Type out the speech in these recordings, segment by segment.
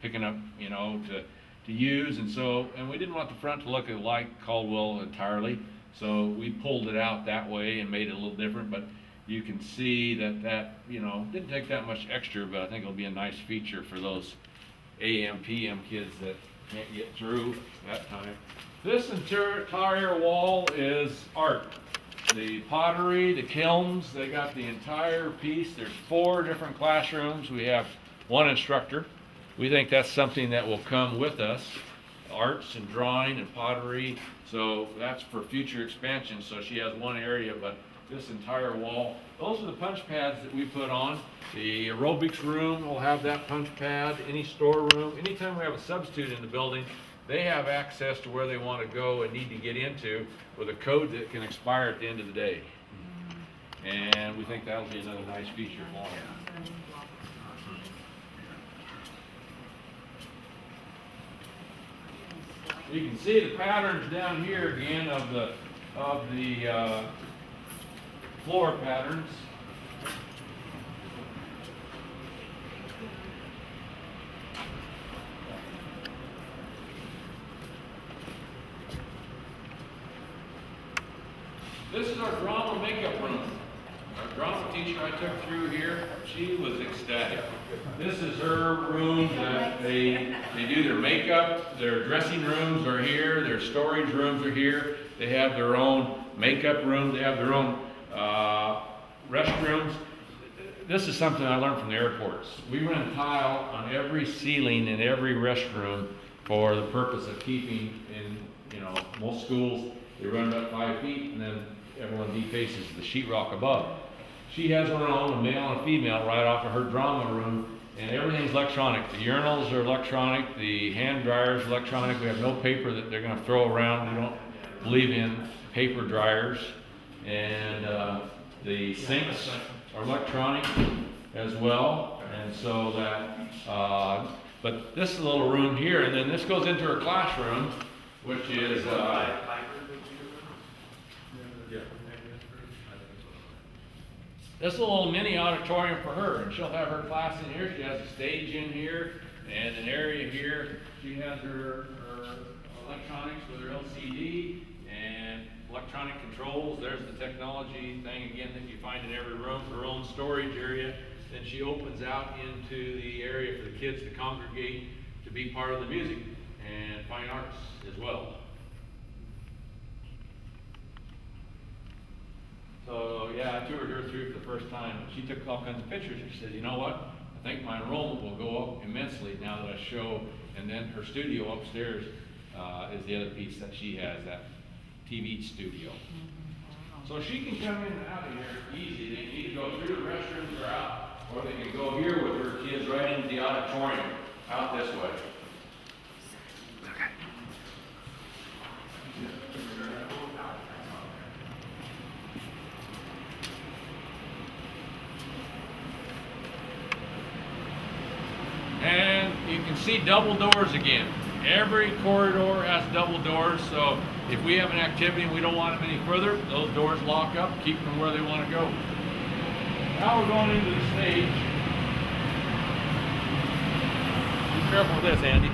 picking up, you know, to use. And we didn't want the front to look like Caldwell entirely, so we pulled it out that way and made it a little different. But you can see that you know, didn't take that much extra, but I think it'll be a nice feature for those AM, PM kids that can't get through that time. This entire wall is art. The pottery, the kilns, they got the entire piece. There's 4 different classrooms. We have 1 instructor. We think that's something that will come with us, arts and drawing and pottery. So that's for future expansion. So she has 1 area, but this entire wall, those are the punch pads that we put on. The aerobics room will have that punch pad, any storeroom. Anytime we have a substitute in the building, they have access to where they want to go and need to get into with a code that can expire at the end of the day. And we think that'll be another nice feature for them. You can see the patterns down here again of the floor patterns. This is our drama makeup room. Our drama teacher I took through here, she was ecstatic. This is her room that they do their makeup. Their dressing rooms are here. Their storage rooms are here. They have their own makeup room. They have their own restrooms. This is something I learned from the airports. We run tile on every ceiling in every restroom for the purpose of keeping in, you know, most schools, they run about 5 feet and then everyone defaces the sheetrock above. She has her own, a male and a female, right off of her drama room, and everything's electronic. The urinals are electronic, the hand dryers are electronic. We have no paper that they're going to throw around. We don't believe in paper dryers. And the sinks are electronic as well. And so that, but this is a little room here, and then this goes into her classroom, which is, this is a little mini auditorium for her, and she'll have her class in here. She has a stage in here and an area here. She has her electronics with her LCD and electronic controls. There's the technology thing again that you find in every room, her own storage area. Then she opens out into the area for the kids to congregate to be part of the music and fine arts as well. So yeah, I toured her through for the first time. She took all kinds of pictures. She said, you know what? I think my enrollment will go up immensely now that I show. And then her studio upstairs is the other piece that she has, that TV studio. So she can come in and out of here easy. They need to go through the restrooms or out, or they can go here with her kids right into the auditorium, out this way. And you can see double doors again. Every corridor has double doors, so if we have an activity and we don't want them any further, those doors lock up, keep them where they want to go. Now we're going into the stage. Be careful with this, Andy.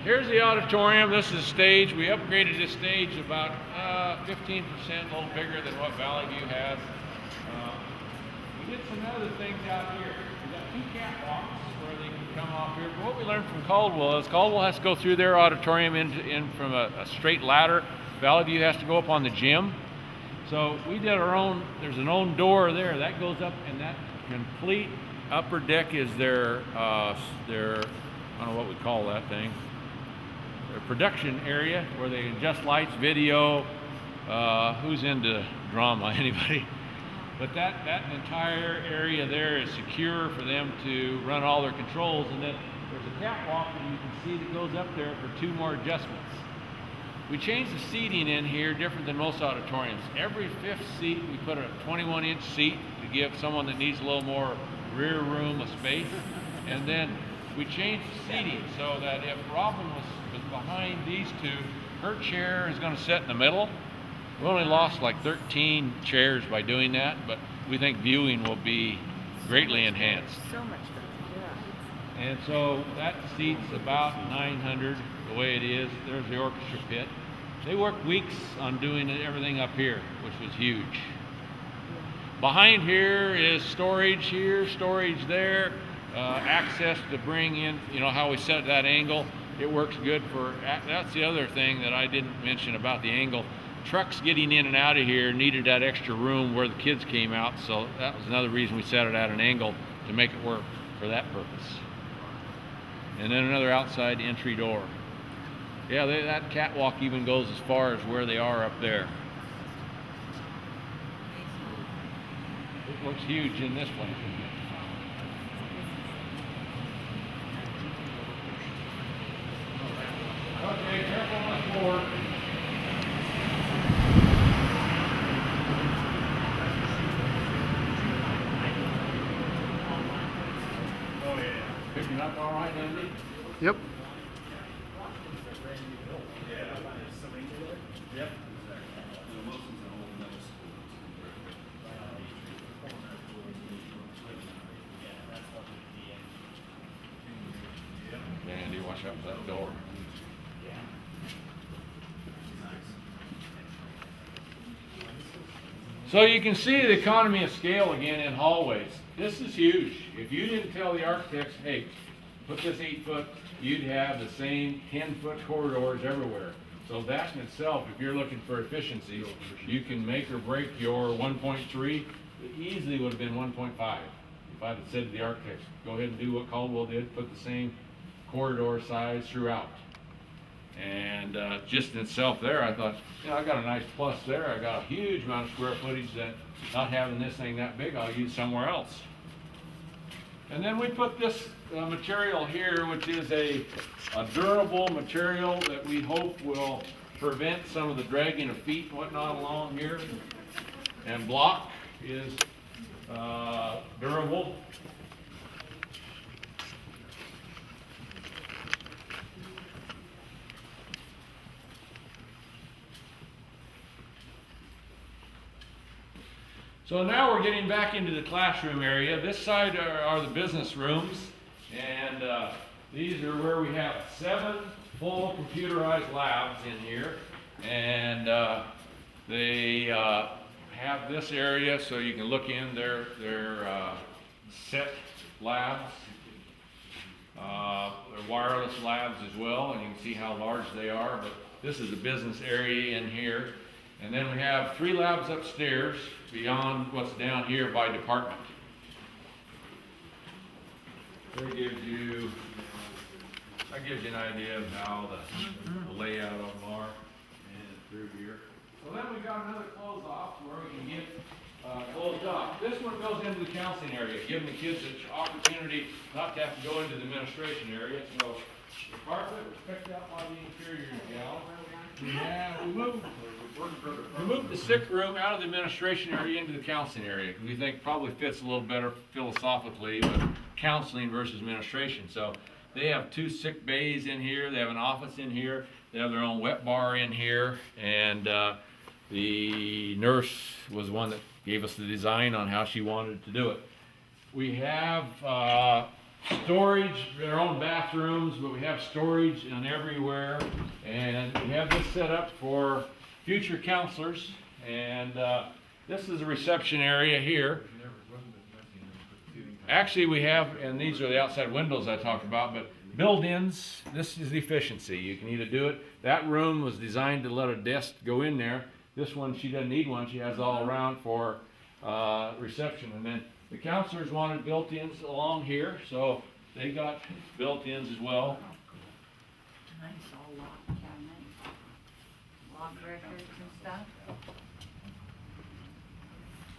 Here's the auditorium. This is stage. We upgraded this stage about 15%, a little bigger than what Valley View has. We did some other things out here. We got 2 catwalks where they can come off here. But what we learned from Caldwell is Caldwell has to go through their auditorium in from a straight ladder. Valley View has to go up on the gym. So we did our own. There's an own door there that goes up, and that complete upper deck is their I don't know what we call that thing. Their production area where they adjust lights, video. Who's into drama? Anybody? But that entire area there is secure for them to run all their controls. And then there's a catwalk that you can see that goes up there for 2 more adjustments. We changed the seating in here different than most auditoriums. Every 5th seat we put a 21-inch seat to give someone that needs a little more rear room of space. And then we changed the seating so that if Robin was behind these 2, her chair is going to sit in the middle. We only lost like 13 chairs by doing that, but we think viewing will be greatly enhanced. So much better, yeah. And so that seats about 900 the way it is. There's the orchestra pit. They worked weeks on doing everything up here, which was huge. Behind here is storage here, storage there, access to bring in, you know, how we set that angle. It works good for, that's the other thing that I didn't mention about the angle. Trucks getting in and out of here needed that extra room where the kids came out, so that was another reason we set it at an angle to make it work for that purpose. And then another outside entry door. Yeah, that catwalk even goes as far as where they are up there. It looks huge in this place. Okay, careful on the floor. Oh yeah. Picking up all right, Andy? Yep. Yep. Andy, watch out for that door. So you can see the economy of scale again in hallways. This is huge. If you didn't tell the architects, hey, put this 8 foot, you'd have the same 10-foot corridors everywhere. So that in itself, if you're looking for efficiencies, you can make or break your 1.3. It easily would have been 1.5 if I'd have said to the architects, go ahead and do what Caldwell did, put the same corridor size throughout. And just in itself there, I thought, you know, I got a nice plus there. I got a huge amount of square footage that not having this thing that big, I'll use somewhere else. And then we put this material here, which is a durable material that we hope will prevent some of the dragging of feet and whatnot along here. And block is durable. So now we're getting back into the classroom area. This side are the business rooms, and these are where we have 7 full computerized labs in here, and they have this area so you can look in their set labs, their wireless labs as well, and you can see how large they are. But this is the business area in here. And then we have 3 labs upstairs beyond what's down here by department. That gives you an idea of how the layout of them are and through here. So then we got another close off where we can get closed off. This one goes into the counseling area, giving the kids an opportunity not to have to go into the administration area. So the carpet was picked out by the interior gal. Yeah, we moved the sick room out of the administration area into the counseling area. We think probably fits a little better philosophically with counseling versus administration. So they have 2 sick bays in here. They have an office in here. They have their own wet bar in here. And the nurse was one that gave us the design on how she wanted to do it. We have storage, their own bathrooms, but we have storage in everywhere. And we have this set up for future counselors. And this is a reception area here. Actually, we have, and these are the outside windows I talked about, but built-ins, this is efficiency. You can either do it. That room was designed to let a desk go in there. This one, she doesn't need one. She has all around for reception. And then the counselors wanted built-ins along here, so they got built-ins as well. Nice, all lock cabinet, lock records and stuff.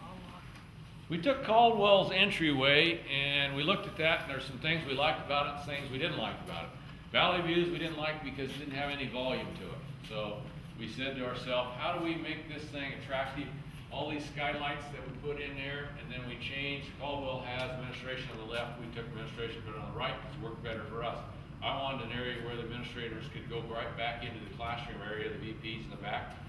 All locked. We took Caldwell's entryway and we looked at that, and there's some things we liked about it and things we didn't like about it. Valley Views we didn't like because it didn't have any volume to it. So we said to ourselves, how do we make this thing attractive? All these skylights that we put in there, and then we changed. Caldwell has administration on the left. We took administration, put it on the right because it worked better for us. I wanted an area where the administrators could go right back into the classroom area, the VPs in the back,